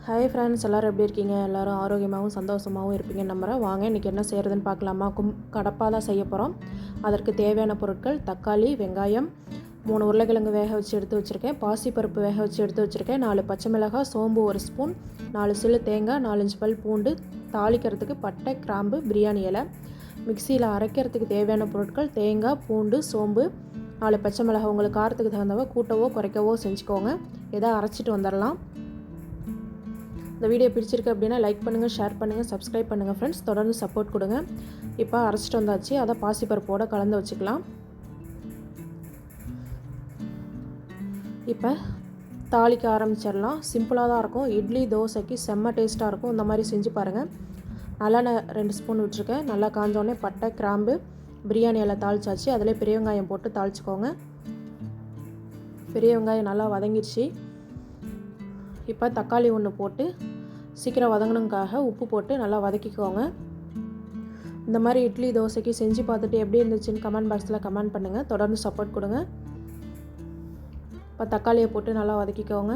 Hi friends, எல்லோரும் எப்படி இருக்கீங்க? எல்லோரும் ஆரோக்கியமாகவும் சந்தோஷமாகவும் இருப்பீங்கன்னு நம்புகிறேன். வாங்க இன்றைக்கி என்ன செய்கிறதுன்னு பார்க்கலாமா? கடப்பாக தான் செய்ய போகிறோம். அதற்கு தேவையான பொருட்கள்: தக்காளி, வெங்காயம், 3 உருளைக்கிழங்கு வேக வச்சு எடுத்து வச்சுருக்கேன், பாசிப்பருப்பு வேக வச்சு எடுத்து வச்சுருக்கேன், 4 பச்சை மிளகாய், சோம்பு 1 ஸ்பூன், 4 சில்லு தேங்காய், 4-5 பல் பூண்டு, தாளிக்கிறதுக்கு பட்டை, கிராம்பு, பிரியாணி இலை. மிக்சியில் அரைக்கிறதுக்கு தேவையான பொருட்கள்: தேங்காய், பூண்டு, சோம்பு, 4 பச்சை மிளகாய். உங்களுக்கு காரத்துக்கு தகுந்தவ கூட்டவோ குறைக்கவோ செஞ்சுக்கோங்க. இதை அரைச்சிட்டு வந்துடலாம். இந்த வீடியோ பிடிச்சிருக்கு அப்படின்னா லைக் பண்ணுங்கள், ஷேர் பண்ணுங்கள், சப்ஸ்கிரைப் பண்ணுங்கள் ஃப்ரெண்ட்ஸ். தொடர்ந்து சப்போர்ட் கொடுங்க. இப்போ அரைச்சிட்டு வந்தாச்சு. அதை பாசிப்பருப்போடு கலந்து வச்சுக்கலாம். இப்போ தாளிக்க ஆரம்பிச்சிடலாம். சிம்பிளாக தான் இருக்கும். இட்லி, தோசைக்கு செம்ம டேஸ்ட்டாக இருக்கும். இந்த மாதிரி செஞ்சு பாருங்கள். நல்லெண்ணெய் 2 ஸ்பூன் விட்டுருக்கேன். நல்லா காஞ்சோடனே பட்டை, கிராம்பு, பிரியாணி எல்லாம் தாளிச்சாச்சு. அதிலே பெரிய வெங்காயம் போட்டு தாளிச்சிக்கோங்க. பெரிய வெங்காயம் நல்லா வதங்கிடுச்சு. இப்போ தக்காளி 1 போட்டு சீக்கிரம் வதங்கணுக்காக உப்பு போட்டு நல்லா வதக்கிக்கோங்க. இந்த மாதிரி இட்லி, தோசைக்கு செஞ்சு பார்த்துட்டு எப்படி இருந்துச்சுன்னு கமெண்ட் பாக்ஸில் கமெண்ட் பண்ணுங்கள். தொடர்ந்து சப்போர்ட் கொடுங்க. இப்போ தக்காளியை போட்டு நல்லா வதக்கிக்கோங்க.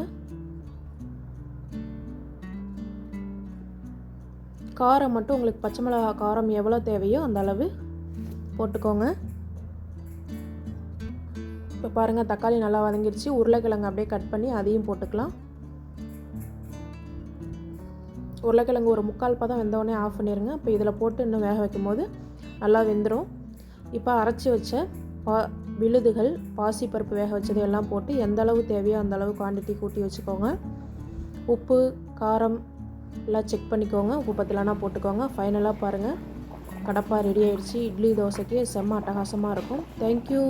காரம் மட்டும் உங்களுக்கு பச்சை மிளகாய் காரம் எவ்வளோ தேவையோ அந்த அளவு போட்டுக்கோங்க. இப்போ பாருங்கள், தக்காளி நல்லா வதங்கிடுச்சு. உருளைக்கிழங்கு அப்படியே கட் பண்ணி அதையும் போட்டுக்கலாம். உருளைக்கிழங்கு ஒரு 3/4 பதம் வெந்தோடனே ஆஃப் பண்ணிடுங்க. இப்போ இதில் போட்டு இன்னும் வேக வைக்கும் போது நல்லா வெந்துடும். இப்போ அரைச்சி வச்ச விழுதுகள், பாசிப்பருப்பு வேக வச்சது எல்லாம் போட்டு எந்த அளவு தேவையோ அந்த அளவு குவான்டிட்டி கூட்டி வச்சுக்கோங்க. உப்பு, காரம் எல்லாம் செக் பண்ணிக்கோங்க. உப்பு பத்தலைனா போட்டுக்கோங்க. ஃபைனலாக பாருங்கள், கடப்பா ரெடி ஆகிடுச்சு. இட்லி, தோசைக்கு செம்ம அட்டகாசமாக இருக்கும். தேங்க்யூ.